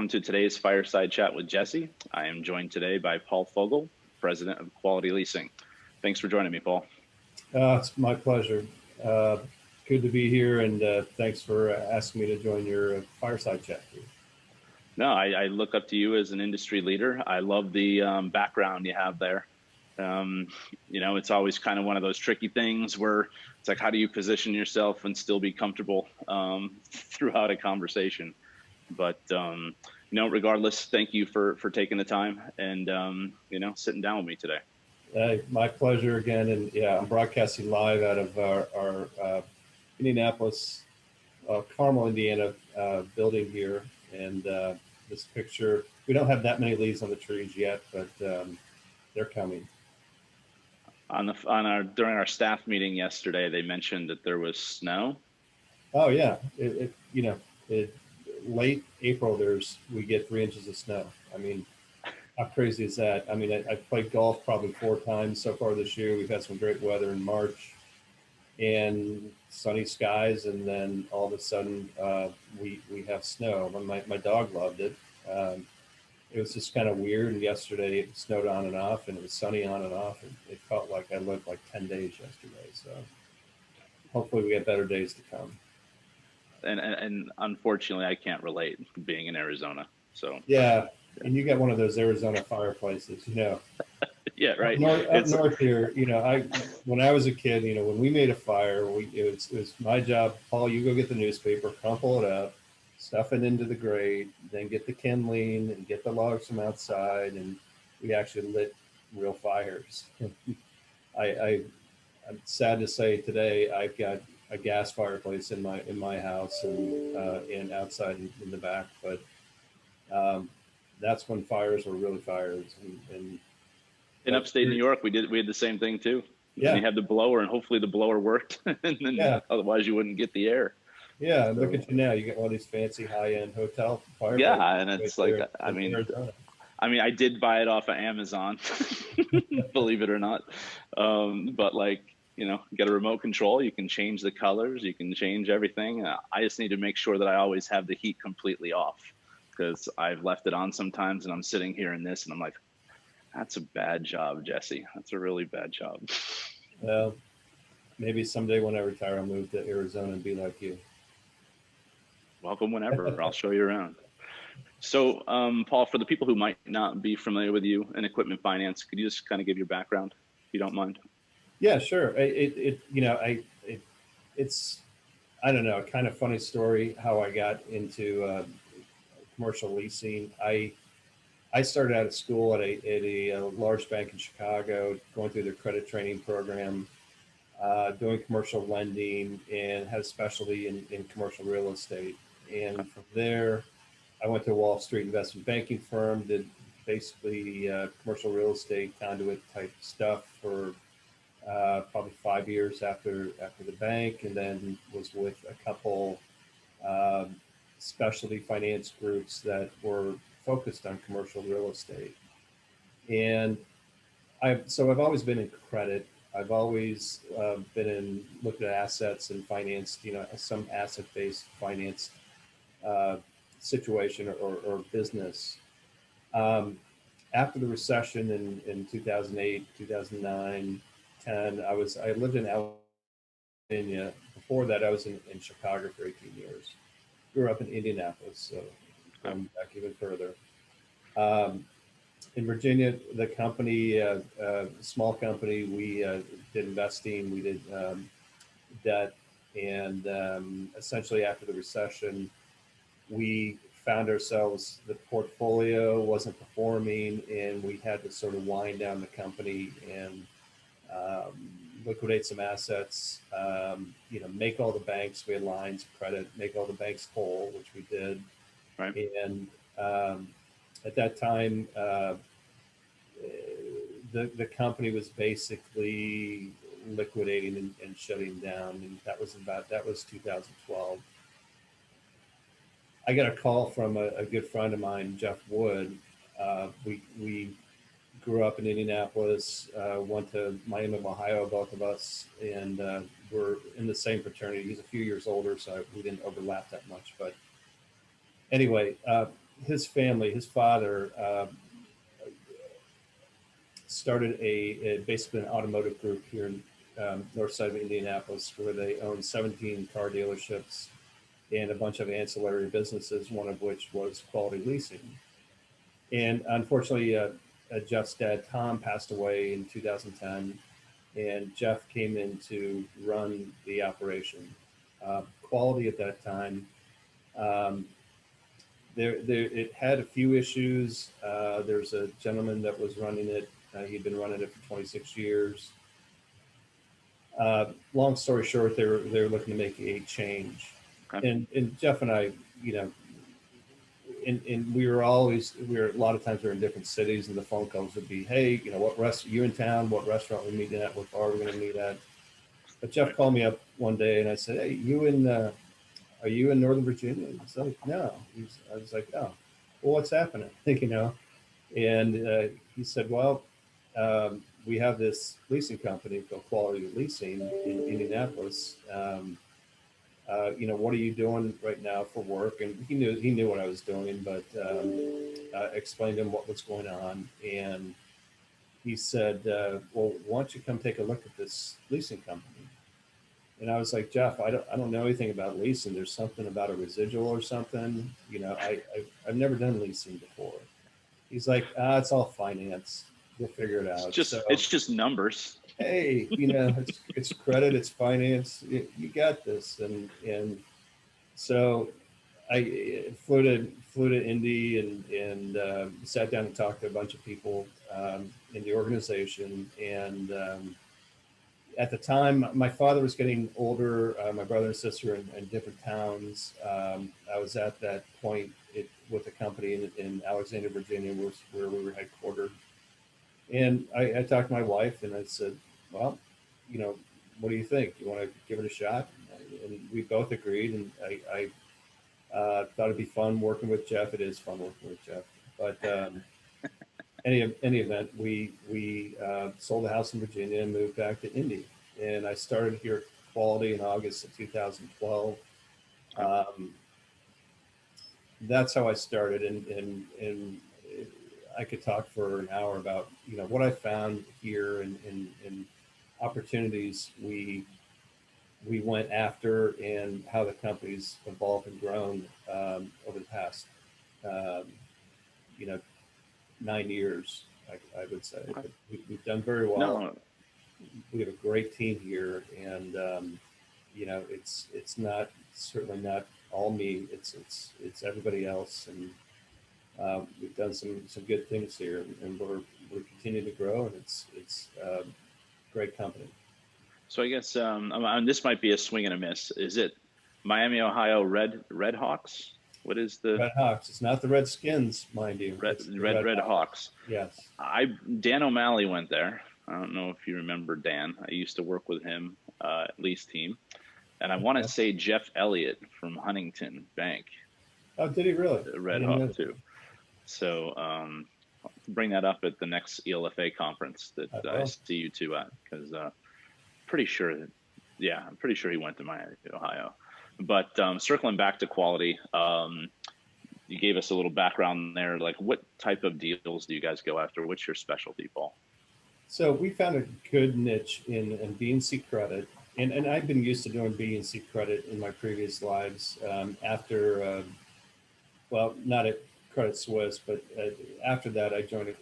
welcome to today's Fireside Chat with Jesse. I am joined today by Paul Fogle, President of Quality Leasing. Thanks for joining me, Paul. It's my pleasure. Good to be here, and thanks for asking me to join your Fireside Chat. No, I look up to you as an industry leader. I love the background you have there. It's always kind of one of those tricky things where it's like, how do you position yourself and still be comfortable throughout a conversation? But, regardless, thank you for taking the time and, sitting down with me today. My pleasure again. And yeah, I'm broadcasting live out of our Indianapolis, Carmel, Indiana building here. And this picture, we don't have that many leaves on the trees yet, but they're coming. During our staff meeting yesterday, they mentioned that there was snow. Oh yeah, late April, we get 3 inches of snow. I mean, how crazy is that? I mean, I've played golf probably 4 times so far this year. We've had some great weather in March and sunny skies, and then all of a sudden we have snow. My dog loved it. It was just kind of weird. And yesterday it snowed on and off, and it was sunny on and off. And it felt like I lived like 10 days yesterday. So hopefully we get better days to come. And unfortunately, I can't relate being in Arizona. So yeah, and you got one of those Arizona fireplaces, Yeah, right. Up north here, when I was a kid, when we made a fire, it was my job. Paul, you go get the newspaper, crumple it up, stuff it into the grate, then get the kindling and get the logs from outside, and we actually lit real fires. I'm sad to say today I've got a gas fireplace in my house and outside in the back, but that's when fires were really fires. And in upstate New York, we had the same thing too. Yeah, you had the blower, and hopefully the blower worked, and then otherwise you wouldn't get the air. Yeah, so, look at you now. You got all these fancy high-end hotel fireplaces. Yeah, and it's like I did buy it off of Amazon, believe it or not. But get a remote control. You can change the colors. You can change everything. I just need to make sure that I always have the heat completely off, because I've left it on sometimes, and I'm sitting here in this, and I'm like, that's a bad job, Jesse. That's a really bad job. Well, maybe someday when I retire, I'll move to Arizona and be like you. Welcome whenever. I'll show you around. So, Paul, for the people who might not be familiar with you in equipment finance, could you just kind of give your background, if you don't mind? Yeah, sure. It's I don't know, a kind of funny story how I got into commercial leasing. I started out of school at a large bank in Chicago, going through their credit training program, doing commercial lending, and had a specialty in commercial real estate. And from there, I went to a Wall Street investment banking firm, did basically commercial real estate conduit type stuff for probably 5 years after the bank, and then was with a couple specialty finance groups that were focused on commercial real estate. And I've always been in credit. I've always been in looking at assets and financed, some asset-based finance situation or business. After the recession in 2008, 2009, 10, I lived in Virginia. Before that, I was in Chicago for 18 years. Grew up in Indianapolis, so going back even further. In Virginia, the company, small company, we did investing, we did debt, and essentially after the recession, we found ourselves, the portfolio wasn't performing, and we had to sort of wind down the company and liquidate some assets, make all the banks, we had lines of credit, make all the banks whole, which we did. Right. And at that time, the company was basically liquidating and shutting down, and that was 2012. I got a call from a good friend of mine, Jeff Wood. We grew up in Indianapolis, went to Miami, Ohio, both of us, and we're in the same fraternity. He's a few years older, so we didn't overlap that much. But anyway, his family, his father, started basically an automotive group here in north side of Indianapolis, where they own 17 car dealerships and a bunch of ancillary businesses, one of which was Quality Leasing. And unfortunately, Jeff's dad, Tom, passed away in 2010, and Jeff came in to run the operation. Quality at that time, um, it had a few issues. There's a gentleman that was running it. He'd been running it for 26 years. Long story short, they were looking to make a change. Okay. And Jeff and I, you know, and we were a lot of times we were in different cities, and the phone calls would be, hey, you know, you in town, what restaurant we meeting at, what bar we're going to meet at. But Jeff called me up one day and I said, hey, are you in Northern Virginia? He's like, no. I was like, oh, well, what's happening? You know? And he said, well, we have this leasing company called Quality Leasing in Indianapolis. You know, what are you doing right now for work? And he knew what I was doing, but explained to him what was going on. And he said, well, why don't you come take a look at this leasing company? And I was like, Jeff, I don't know anything about leasing. There's something about a residual or something. You know, I've never done leasing before. He's like, it's all finance. We'll figure it out. It's just numbers. Hey, you know, it's credit, it's finance. You got this. And so I flew to Indy and sat down and talked to a bunch of people in the organization. And at the time, my father was getting older. My brother and sister in different towns. I was at that point with a company in Alexandria, Virginia, where we were headquartered. And I talked to my wife and I said, well, you know, what do you think? You want to give it a shot? And we both agreed. And I thought it'd be fun working with Jeff. It is fun working with Jeff. But any event, we sold the house in Virginia and moved back to Indy. And I started here at Quality in August of 2012. That's how I started. And I could talk for an hour about, you know, what I found here and opportunities we went after and how the company's evolved and grown over the past, you know, 9 years, I would say. Okay. We've done very well. No. We have a great team here, and you know, it's certainly not all me. It's everybody else, and we've done some good things here, and we're continuing to grow, and it's great company. So I guess this might be a swing and a miss. Is it Miami, Ohio Red Hawks? What is the Red Hawks? It's not the Redskins, mind you. Red Hawks. Yes. Dan O'Malley went there. I don't know if you remember Dan. I used to work with him at Lease Team, and I want to say Jeff Elliott from Huntington Bank. Oh, did he really? The Red Hawk too. So I'll bring that up at the next ELFA conference that I see you two at, because I'm pretty sure he went to Miami, Ohio. But circling back to Quality, you gave us a little background there. Like, what type of deals do you guys go after? What's your specialty, Paul? So we found a good niche in B and C credit, and I've been used to doing B and C credit in my previous lives. After, well, not at Credit Suisse, but after that, I joined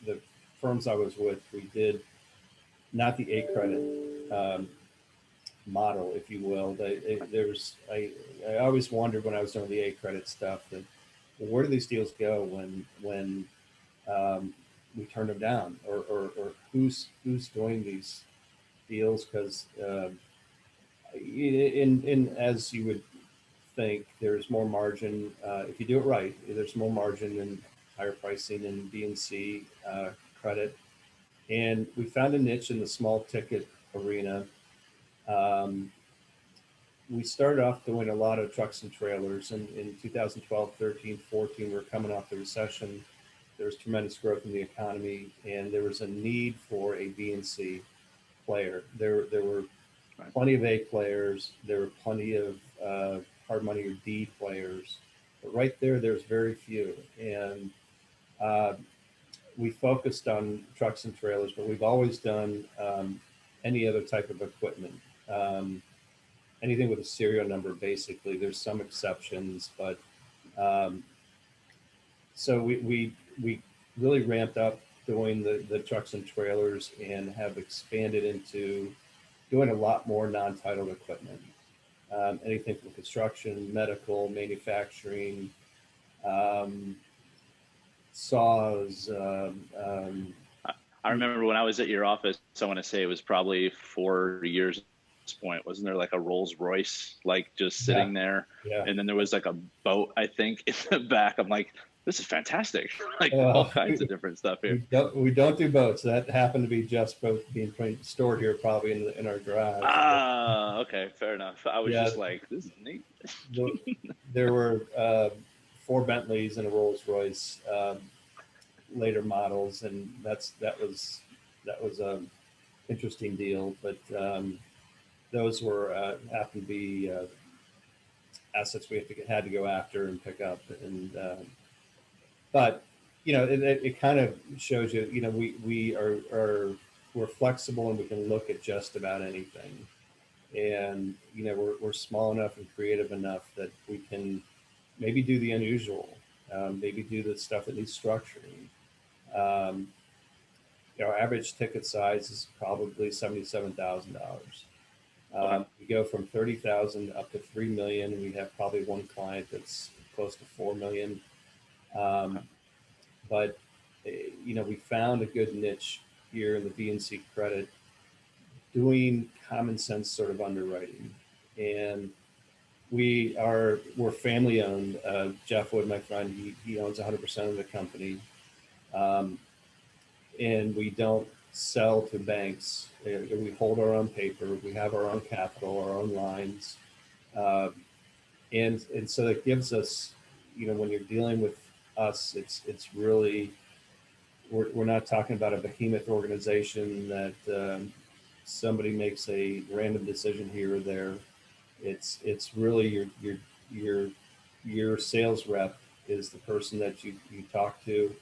the firms I was with. We did not the A credit model, if you will. I always wondered when I was doing the A credit stuff that, well, where do these deals go when we turn them down, or who's doing these deals? Because in as you would think, there's more margin if you do it right. There's more margin and higher pricing in B and C credit, and we found a niche in the small ticket arena. We started off doing a lot of trucks and trailers, and in 2012, 13, 14, we were coming off the recession. There was tremendous growth in the economy, and there was a need for a B and C player. There were plenty of A players. There were plenty of hard money or D players. But right there, there's very few. And uh, we focused on trucks and trailers, but we've always done any other type of equipment. Um, Anything with a serial number, basically. There's some exceptions, but um, so we really ramped up doing the trucks and trailers and have expanded into doing a lot more non-titled equipment. Anything from construction, medical, manufacturing, um, saws. I remember when I was at your office, I want to say it was probably 4 years at this point. Wasn't there like a Rolls Royce, like just Yeah, sitting there? yeah. And then there was like a boat, I think, in the back. I'm like, this is fantastic. Like all Uh, kinds of different stuff here. we don't do boats. That happened to be just boat being stored here, probably in our garage. But Ah, okay, fair enough. I was yeah, just like, this is neat. the, there were four Bentleys and a Rolls Royce, later models, and that was a interesting deal. But those were happened to be assets we had to go after and pick up. And but it kind of shows you, we are we're flexible and we can look at just about anything. And we're small enough and creative enough that we can maybe do the unusual, maybe do the stuff that needs structuring. Um, our average ticket size is probably $77,000. Okay. We go from 30,000 up to 3 million, and we have probably one client that's close to 4 million. Okay. Um, but we found a good niche here in the BNC credit, doing common sense sort of underwriting. And we're family owned. Jeff Wood, my friend, he owns 100% of the company. Um, and we don't sell to banks. We hold our own paper. We have our own capital, our own lines. Uh, and so it gives us, when you're dealing with us, it's really, we're not talking about a behemoth organization that somebody makes a random decision here or there. It's really your sales rep is the person that you talk to,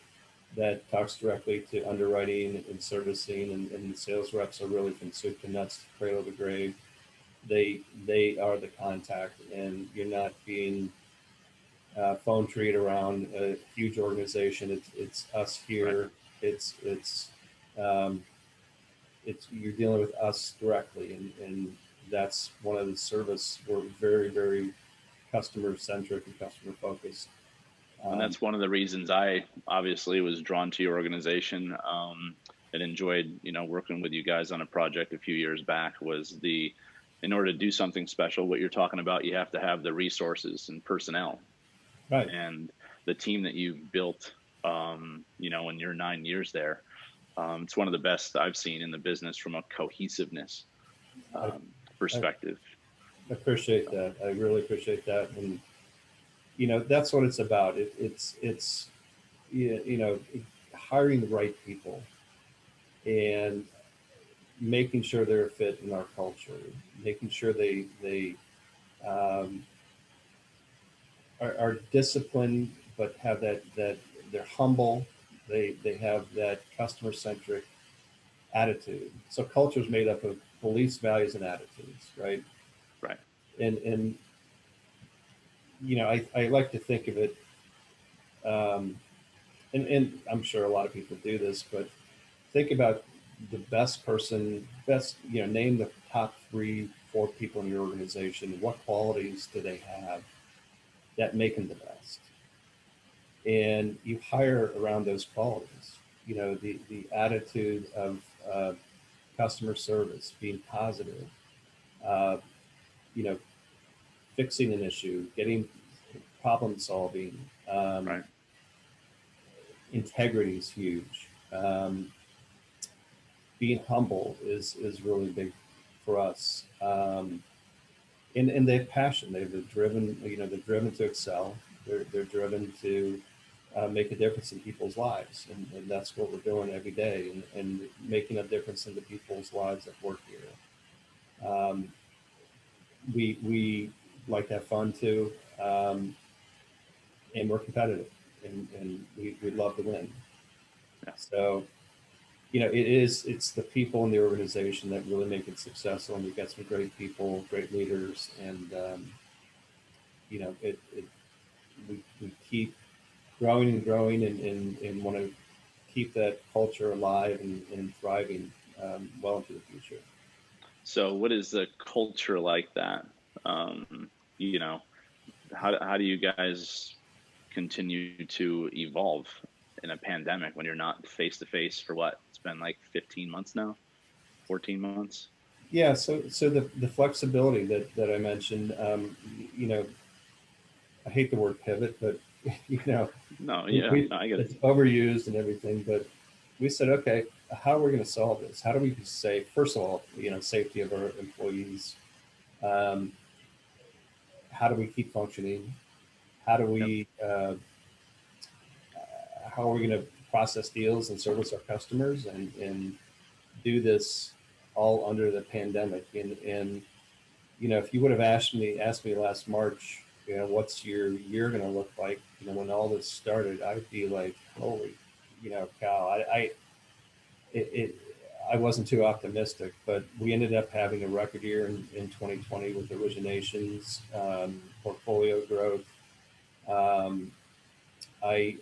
that talks directly to underwriting and servicing, and sales reps are really from soup to nuts, cradle to grave. They are the contact, and you're not being phone treed around a huge organization. It's us Right. here. It's um, it's you're dealing with us directly, and that's one of the service. We're very, very customer centric and customer focused. And Um, that's one of the reasons I obviously was drawn to your organization, and enjoyed, working with you guys on a project a few years back. Was in order to do something special, what you're talking about, you have to have the resources and personnel, right. and the team that you've built, in your 9 years there. It's one of the best I've seen in the business from a cohesiveness I, I perspective. appreciate So, that. I really appreciate that, and that's what it's about. It's hiring the right people and making sure they're a fit in our culture, making sure they um, are disciplined, but have that they're humble. They have that customer centric attitude. So culture is made up of beliefs, values, and attitudes, right? right. And I like to think of it, um, and I'm sure a lot of people do this, but think about the best person, name the top three, four people in your organization. What qualities do they have that make them the best? And you hire around those qualities. The attitude of customer service, being positive, uh, you know, fixing an issue, getting problem solving, Right. integrity is huge. Being humble is really big for us. And they have passion. They're driven. They're driven to excel. They're driven to make a difference in people's lives, and that's what we're doing every day, and making a difference in the people's lives that work here. Um, we like to have fun too. Um, and we're competitive, and we love to win. Yeah. So, it's the people in the organization that really make it successful, and we've got some great people, great leaders, and we keep growing and growing, and want to keep that culture alive and thriving well into the future. So what is the culture like that? You know, how do you guys continue to evolve in a pandemic when you're not face to face for what? It's been like 15 months now, 14 months. Yeah, so the flexibility that I mentioned, you know, I hate the word pivot, but you know, No, we, yeah, we no, I get it. it's overused and everything. But we said, okay, how are we going to solve this? How do we be safe? First of all, safety of our employees. Um, how do we keep functioning? How do Yep. we how are we going to process deals and service our customers and do this all under the pandemic? And if you would have asked me last March, what's your year going to look like? When all this started, I'd be like, holy, cow. It, I wasn't too optimistic, but we ended up having a record year in 2020 with originations, portfolio growth. Um, I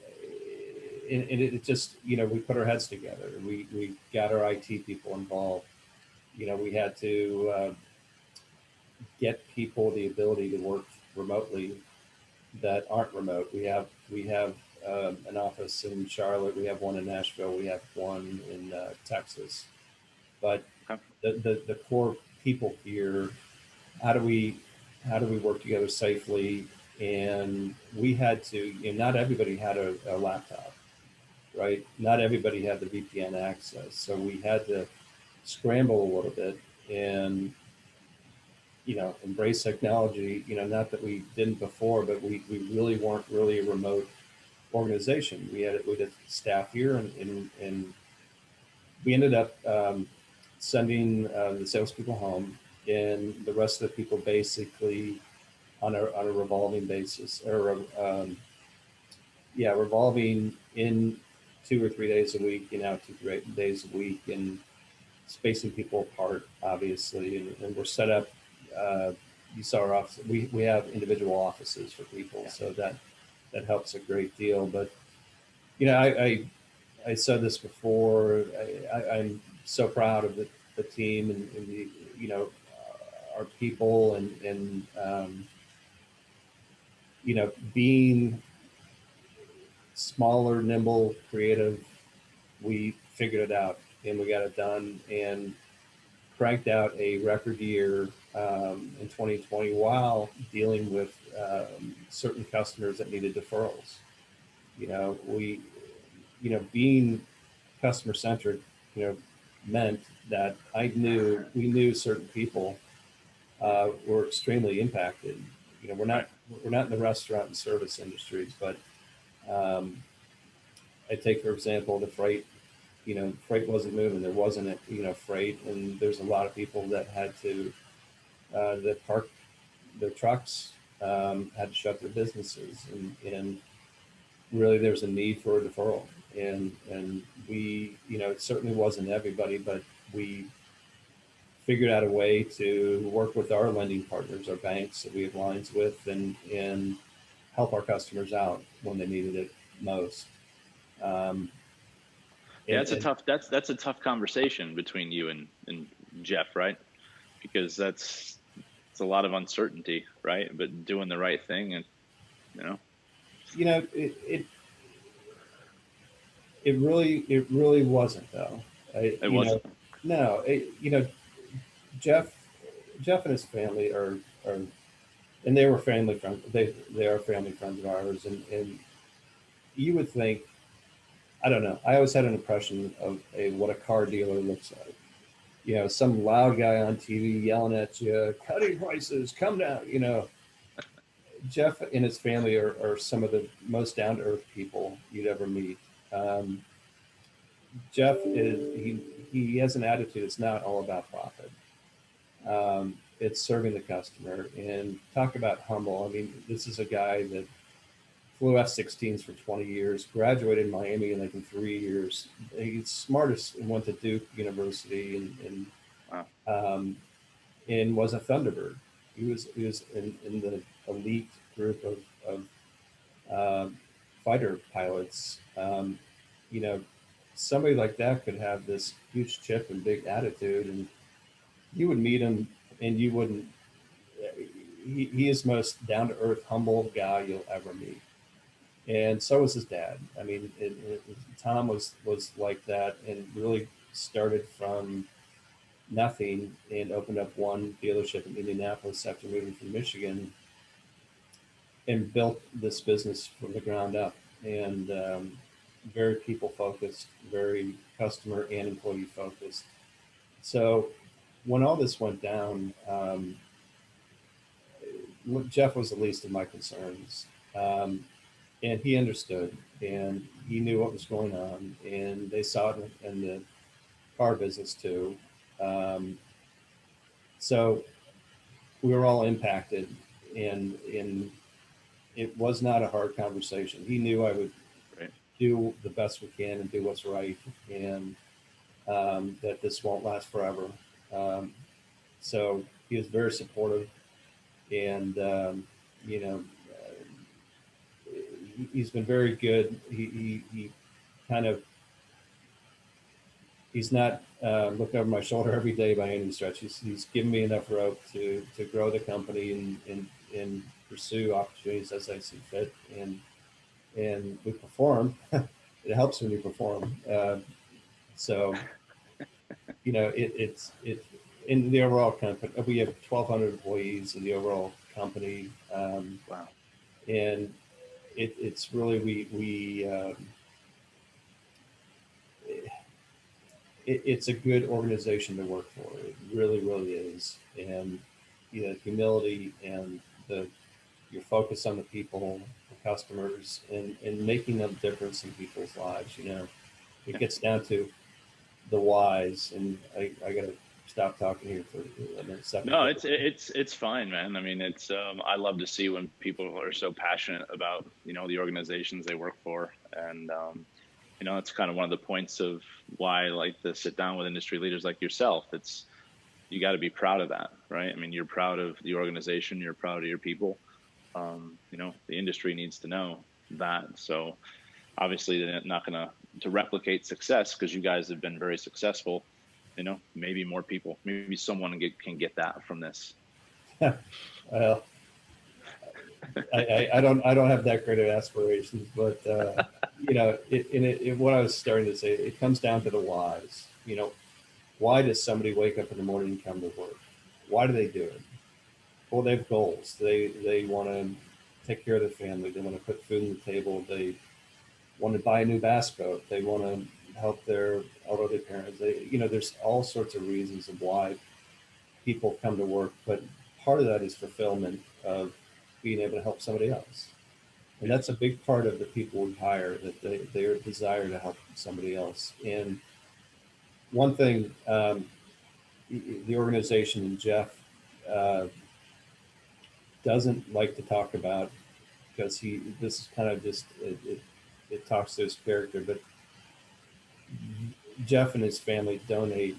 and it just we put our heads together. We got our IT people involved. We had to get people the ability to work remotely that aren't remote. We have an office in Charlotte. We have one in Nashville. We have one in Texas. But Okay. the core people here, how do we work together safely? And we had to. Not everybody had a laptop, right? Not everybody had the VPN access, so we had to scramble a little bit and embrace technology. Not that we didn't before, but we really weren't really a remote organization. We had staff here, and we ended up sending the salespeople home, and the rest of the people basically on a revolving basis, or revolving in 2 or 3 days a week, 2 or 3 days a week, and spacing people apart, obviously, and we're set up. You saw our office. We have individual offices for people, Yeah. so that helps a great deal. But I said this before. I'm so proud of the team and the our people, and being smaller, nimble, creative. We figured it out and we got it done, and cranked out a record year in 2020 while dealing with certain customers that needed deferrals. We, being customer centric, meant that we knew certain people were extremely impacted. We're Right. not in the restaurant and service industries, but um, I take, for example, the freight. Freight wasn't moving. There wasn't freight, and there's a lot of people that had to that parked their trucks, had to shut their businesses, and really there's a need for a deferral. And we, it certainly wasn't everybody, but we figured out a way to work with our lending partners, our banks that we have lines with, and help our customers out when they needed it most. Um, Yeah, and, and that's a tough conversation between you and Jeff, right? Because it's a lot of uncertainty, right? But doing the right thing, and you know, it really wasn't, though. I, it you know, wasn't. no, Jeff, Jeff and his family are, and they were family friends. They are family friends of ours, and you would think, I don't know. I always had an impression of what a car dealer looks like. Some loud guy on TV yelling at you, cutting prices, come down. Jeff and his family are some of the most down to earth people you'd ever meet. Um, Jeff he has an attitude. It's not all about profit. It's serving the customer, and talk about humble. I mean, this is a guy that flew F-16s for 20 years, graduated in Miami in like in 3 years. He's smartest and went to Duke University Wow. and was a Thunderbird. He was in the elite group of fighter pilots. You know, somebody like that could have this huge chip and big attitude, and you would meet him, and you wouldn't. He is the most down to earth, humble guy you'll ever meet, and so was his dad. I mean, Tom was like that, and really started from nothing and opened up one dealership in Indianapolis after moving from Michigan and built this business from the ground up. And very people focused, very customer and employee focused. So when all this went down, Jeff was the least of my concerns. And he understood and he knew what was going on. And they saw it in the car business too. Um, so we were all impacted. And it was not a hard conversation. He knew I would Right. do the best we can and do what's right, and that this won't last forever. Um, so he was very supportive, and you know, he's been very good. He kind of he's not looking over my shoulder every day by any stretch. He's given me enough rope to grow the company and pursue opportunities as I see fit, and we perform. It helps when you perform. So you know, it's in the overall company. We have 1,200 employees in the overall company, Wow. and it's really it's a good organization to work for. It really, really is. And you know, humility and the your focus on the people, the customers, and making a difference in people's lives. You know, it Yeah. gets down to the whys. And I got to stop talking here for a second. No, it's fine, man. I mean, it's I love to see when people are so passionate about, the organizations they work for, and it's kind of one of the points of why I like to sit down with industry leaders like yourself. It's you got to be proud of that, right? I mean, you're proud of the organization, you're proud of your people. The industry needs to know that. So obviously, they're not going to replicate success because you guys have been very successful. Maybe more people, maybe someone can get that from this. Well, I don't have that great of aspirations, but what I was starting to say, it comes down to the whys. Why does somebody wake up in the morning and come to work? Why do they do it? Well, they have goals. They want to take care of their family. They want to put food on the table. They want to buy a new bass boat. They want to help their elderly parents. There's all sorts of reasons of why people come to work, but part of that is fulfillment of being able to help somebody else. And that's a big part of the people we hire, that their desire to help somebody else. And one thing, the organization and Jeff doesn't like to talk about, because this is kind of just, it talks to his character, but Jeff and his family donate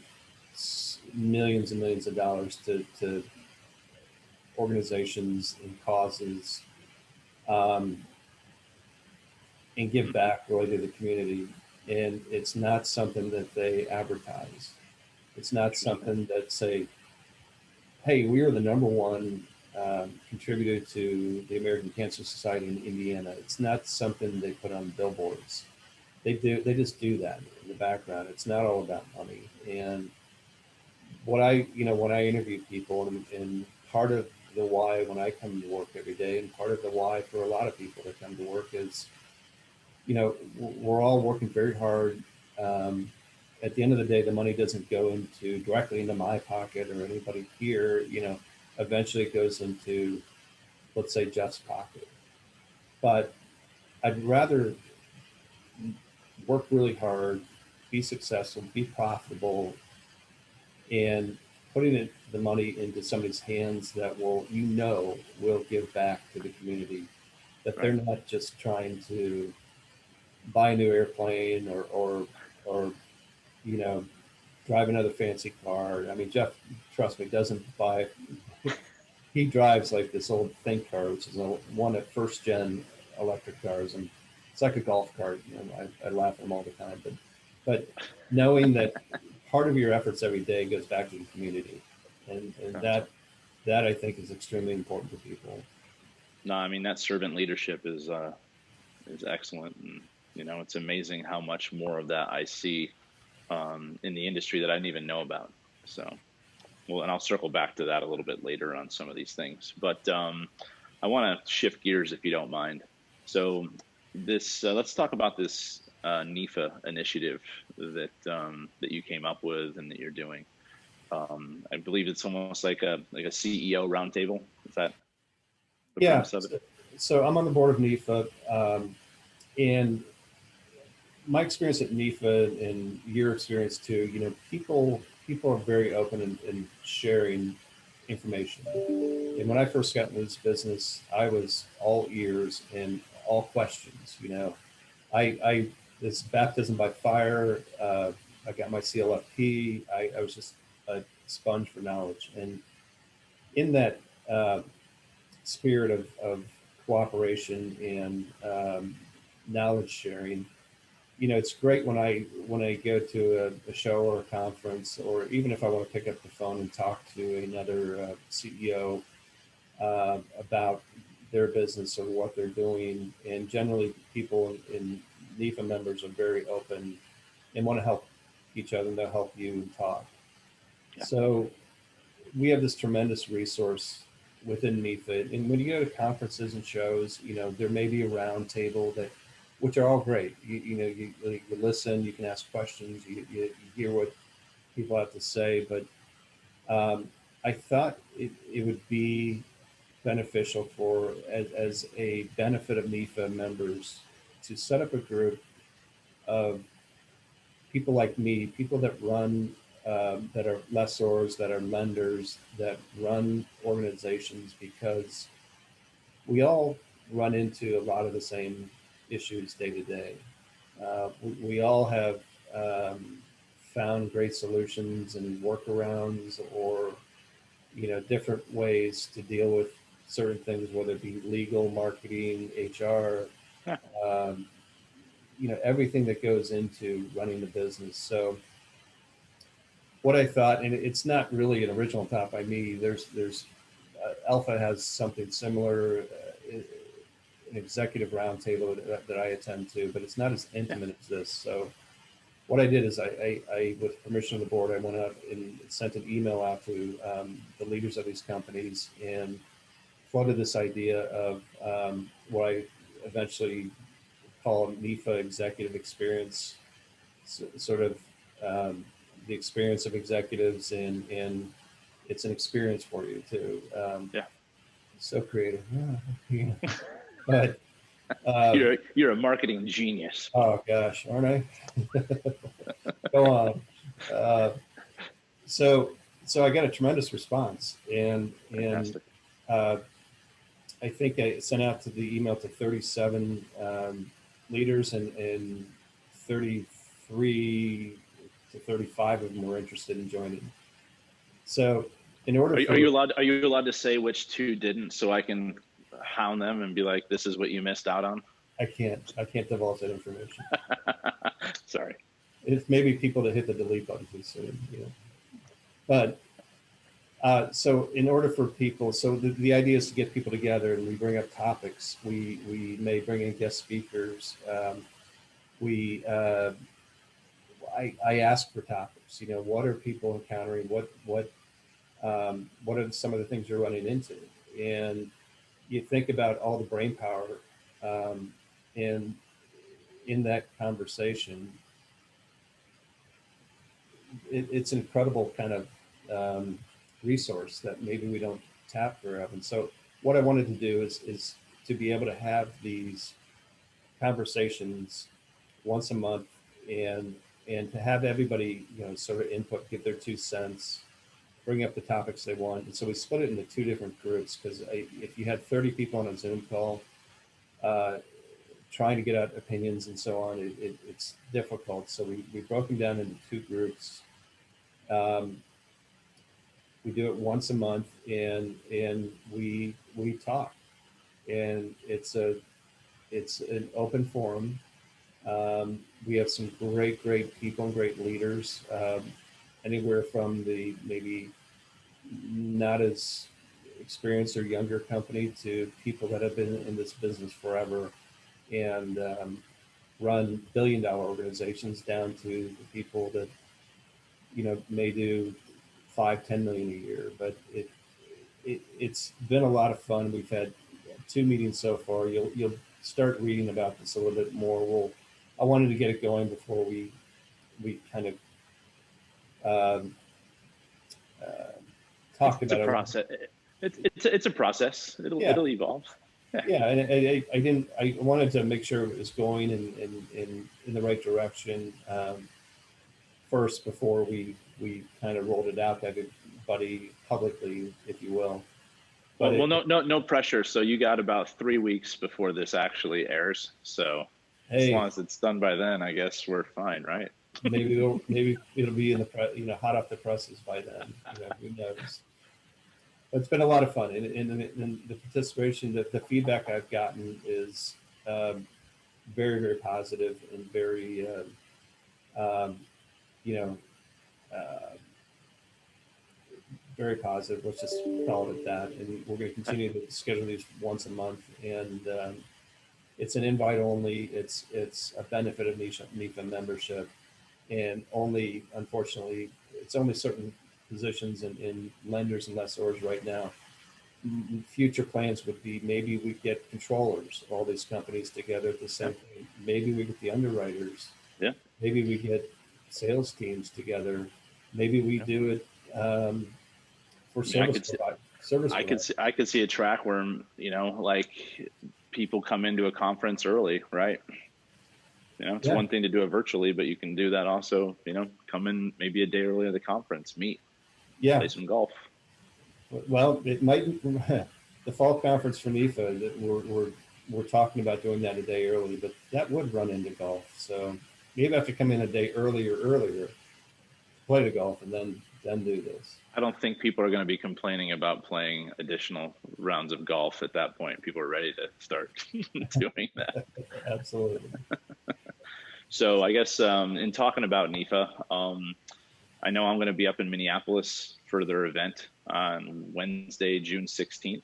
millions and millions of dollars to organizations and causes, um, and give back really to the community. And it's not something that they advertise. It's not something that say, hey, we are the number one contributor to the American Cancer Society in Indiana. It's not something they put on billboards. They just do that in the background. It's not all about money. And when I interview people, and part of the why when I come to work every day, and part of the why for a lot of people that come to work is, we're all working very hard. At the end of the day, the money doesn't go directly into my pocket or anybody here. Eventually it goes into, let's say, Jeff's pocket. But I'd rather work really hard, be successful, be profitable, and putting the money into somebody's hands that will give back to the community, that they're Right. not just trying to buy a new airplane or you know, drive another fancy car. I mean, Jeff, trust me, doesn't buy. He drives like this old Think car, which is one of first gen electric cars, and it's like a golf cart. You know, I laugh at him all the time, but knowing that part of your efforts every day goes back to the community, and Gotcha. that I think is extremely important to people. No, I mean that servant leadership is excellent, and it's amazing how much more of that I see in the industry that I didn't even know about. So, well, and I'll circle back to that a little bit later on some of these things. But I want to shift gears if you don't mind. So, this let's talk about this NEFA initiative that you came up with and that you're doing. I believe it's almost like a CEO roundtable. Is that the Yeah. premise of it? So I'm on the board of NEFA, and my experience at NEFA and your experience too, you know, people are very open in sharing information. And when I first got into this business, I was all ears and all questions. You know, I this baptism by fire. I got my CLFP. I was just a sponge for knowledge, and in that spirit of cooperation and knowledge sharing, you know, it's great when I go to a show or a conference, or even if I want to pick up the phone and talk to another CEO about their business or what they're doing. And generally, people in NEFA members are very open and want to help each other, and they'll help you and talk. Yeah. So we have this tremendous resource within NEFA. And when you go to conferences and shows, you know, there may be a round table that, which are all great. You listen, you can ask questions, you hear what people have to say. But I thought it would be beneficial for, as a benefit of NEFA members, to set up a group of people like me, people that run, that are lessors, that are lenders, that run organizations, because we all run into a lot of the same issues day to day. We all have found great solutions and workarounds, or different ways to deal with certain things, whether it be legal, marketing, HR, Yeah. um, everything that goes into running the business. So what I thought, and it's not really an original thought by me. There's Alpha has something similar, an executive roundtable that I attend to, but it's not as Yeah. intimate as this. So what I did is with permission of the board, I went out and sent an email out to the leaders of these companies and floated this idea of what I eventually call NEFA executive experience, sort of the experience of executives, and it's an experience for you too. Yeah. So creative, yeah. But um, You're a marketing genius, oh Paul. gosh, aren't I? Go on. Uh, so I got a tremendous response, and Fantastic. uh, I think I sent out to the email to 37 leaders, and 33 to 35 of them were interested in joining. So in order Are for, you allowed? Are you allowed to say which two didn't, so I can hound them and be like, "This is what you missed out on." I can't divulge that information. Sorry. It's maybe people that hit the delete button too soon, But so in order for people, so the idea is to get people together, and we bring up topics. We may bring in guest speakers. We I ask for topics. What are people encountering? What are some of the things you're running into? And you think about all the brain power, and in that conversation, it's an incredible kind of resource that maybe we don't tap very often. So what I wanted to do is to be able to have these conversations once a month, and to have everybody sort of input, give their 2 cents, bring up the topics they want. And so we split it into two different groups, because if you had 30 people on a Zoom call, uh, trying to get out opinions and so on, it's difficult. So we broke them down into two groups. We do it once a month, and we talk, and it's an open forum. We have some great people and great leaders, anywhere from the maybe not as experienced or younger company to people that have been in this business forever and run billion-dollar organizations, down to the people that may do 5-10 million a year. But it's been a lot of fun. We've had two meetings so far. You'll start reading about this a little bit more. I wanted to get it going before we kind of um, uh, talked It's a about it. process. It's a process. Yeah, It'll evolve. Yeah. yeah, and I didn't. I wanted to make sure it was going in the right direction, first before we kind of rolled it out to everybody publicly, if you will. But Well, no pressure. So you got about 3 weeks before this actually airs. So as hey, long as it's done by then, I guess we're fine, right? maybe it'll be in the hot off the presses by then. Who knows? But it's been a lot of fun, and the participation, the feedback I've gotten is um, very positive and very um, you know uh, very positive. Let's just call it that. And we're going to continue to schedule these once a month, and it's an invite only. It's a benefit of NECA membership, and only, unfortunately, it's only certain positions in lenders and lessors right now. Future plans would be maybe we get controllers, all these companies together at the Yeah. same time. Maybe we get the underwriters. Yeah. Maybe we get sales teams together. Maybe we Yeah. do it for I mean, service I could see a track where, like people come into a conference early, right? It's Yeah, one thing to do it virtually, but you can do that also, come in maybe a day early to the conference, meet, yeah. play some golf. Well, it might the fall conference for NEFA that we're talking about doing that a day early, but that would run into golf. So maybe I have to come in a day earlier, play the golf, and then do this. I don't think people are going to be complaining about playing additional rounds of golf at that point. People are ready to start doing that. Absolutely. So I guess in talking about NEFA, I know I'm going to be up in Minneapolis for their event on Wednesday, June 16th.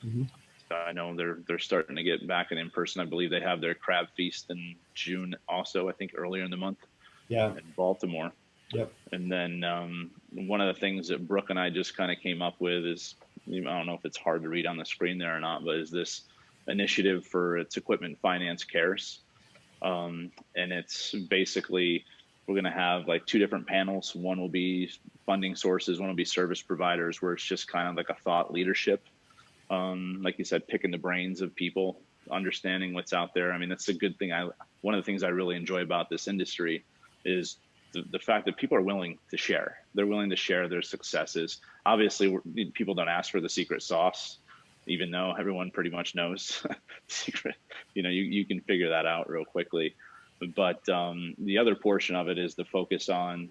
Mm-hmm. So I know they're starting to get back in person. I believe they have their crab feast in June also, I think earlier in the month Yeah. in Baltimore. Yep. And then one of the things that Brooke and I just kind of came up with is, I don't know if it's hard to read on the screen there or not, but is this initiative for its equipment finance cares. And it's basically, we're going to have like two different panels. One will be funding sources, one will be service providers, where it's just kind of like a thought leadership. Like you said, picking the brains of people, understanding what's out there. I mean, that's a good thing. One of the things I really enjoy about this industry is the fact that people are willing to share. They're willing to share their successes. Obviously, people don't ask for the secret sauce, even though everyone pretty much knows secret. You can figure that out real quickly. But the other portion of it is the focus on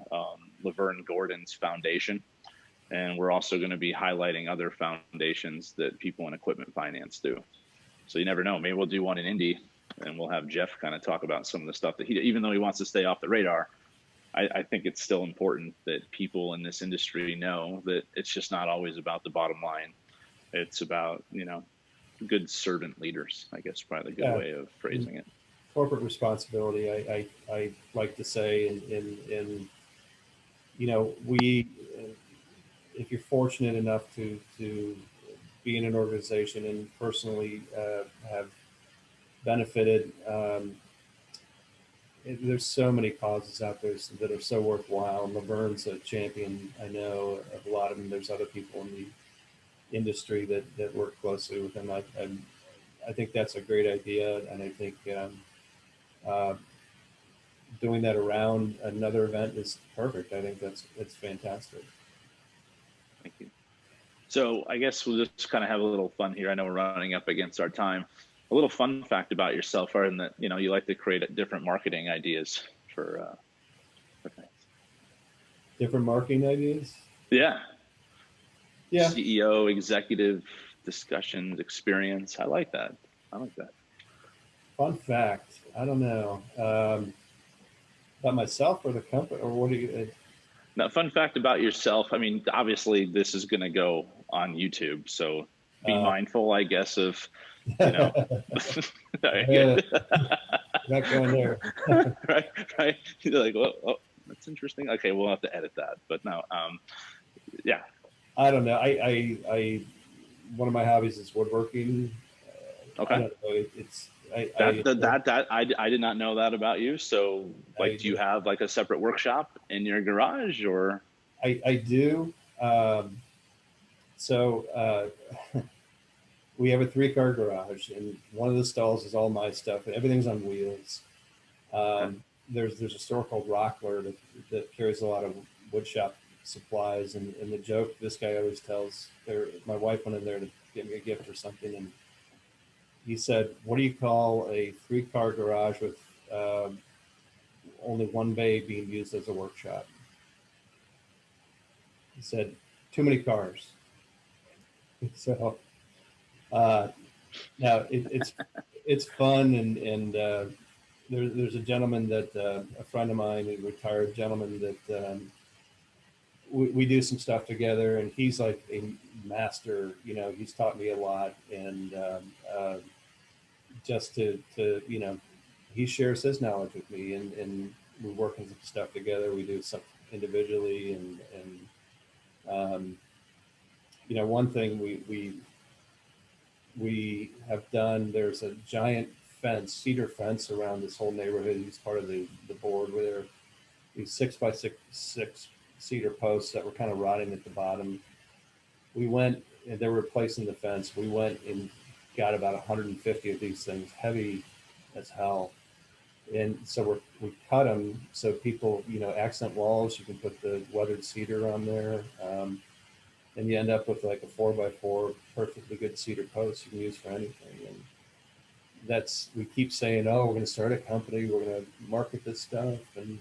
Laverne Gordon's foundation. And we're also going to be highlighting other foundations that people in equipment finance do. So you never know. Maybe we'll do one in Indy, and we'll have Jeff kind of talk about some of the stuff that even though he wants to stay off the radar, I think it's still important that people in this industry know that it's just not always about the bottom line. It's about, good servant leaders, I guess, probably a good way of phrasing it. Corporate responsibility, I like to say, and we, if you're fortunate enough to be in an organization and personally have benefited, there's so many causes out there that are so worthwhile. Laverne's a champion, I know, of a lot of them. There's other people in the industry that work closely with him. I think that's a great idea, and I think uh, doing that around another event is perfect. I think it's fantastic. Thank you. So I guess we'll just kind of have a little fun here. I know we're running up against our time. A little fun fact about yourself are in that, you like to create different marketing ideas for things. Different marketing ideas. Yeah. Yeah. CEO, executive discussions, experience. I like that. I like that. Fun fact. I don't know about myself or the company, or what do you? Now, fun fact about yourself. I mean, obviously, this is going to go on YouTube, so be Uh, mindful, I guess, of, you know. uh, not going there. Right, right. You're like, oh, that's interesting. Okay, we'll have to edit that. But no, yeah. I don't know. One of my hobbies is woodworking. I Okay. don't know. It's I did not know that about you. So, like, I do you have like a separate workshop in your garage, or? I do. Um, so we have a 3-car garage, and one of the stalls is all my stuff, and everything's on wheels. Okay. There's a store called Rockler that carries a lot of wood shop supplies, and the joke this guy always tells. My wife went in there to get me a gift or something, and he said, "What do you call a 3-car garage with only one bay being used as a workshop?" He said, "Too many cars." So uh, now it's fun, and there's a gentleman that a friend of mine, a retired gentleman that we do some stuff together, and he's like a master. He's taught me a lot, and just to he shares his knowledge with me, and we work on some stuff together. We do some individually, and one thing we have done. There's a giant fence, cedar fence around this whole neighborhood. He's part of the board with there. These 6 by 6 cedar posts that were kind of rotting at the bottom. We went and they were replacing the fence. We went and got about 150 of these things, heavy as hell. And so we cut them so people, accent walls. You can put the weathered cedar on there. And you end up with like a 4 by 4 perfectly good cedar post you can use for anything. And we keep saying, oh, we're going to start a company, we're going to market this stuff. And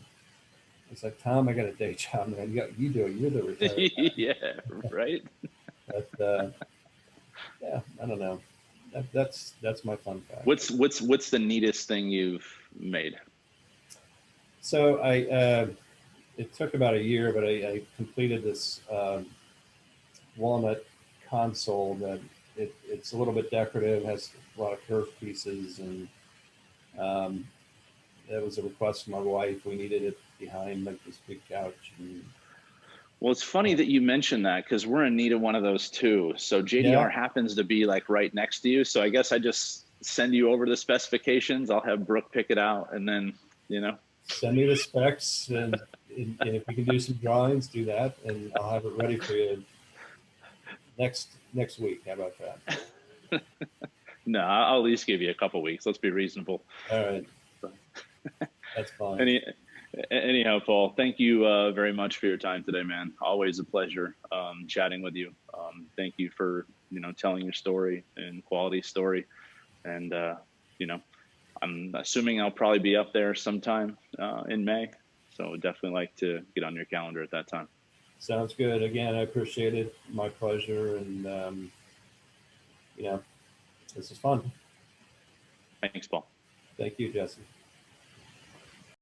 it's like, Tom, I got a day job, man. You do it. You're the retired guy. Yeah. Right. But yeah, I don't know. That's my fun fact. What's the neatest thing you've made? So it took about a year, but I completed this walnut console that it's a little bit decorative, has a lot of curved pieces, and um, that was a request from my wife. We needed it behind like this big couch. And Well, it's funny that you mentioned that because we're in need of one of those too. So yeah, JDR happens to be like right next to you. So I guess I just send you over the specifications. I'll have Brooke pick it out, and then, you know. send me the specs, and if we can do some drawings, do that, and I'll have it ready for you next week. How about that? No, I'll at least give you a couple weeks. Let's be reasonable. All right, So, that's fine. Any, anyhow, Paul, thank you very much for your time today, man. Always a pleasure chatting with you. Thank you for telling your story and quality story, and I'm assuming I'll probably be up there sometime in May. So definitely like to get on your calendar at that time. Sounds good. Again, I appreciate it. My pleasure, and this is fun. Thanks, Paul. Thank you, Jesse.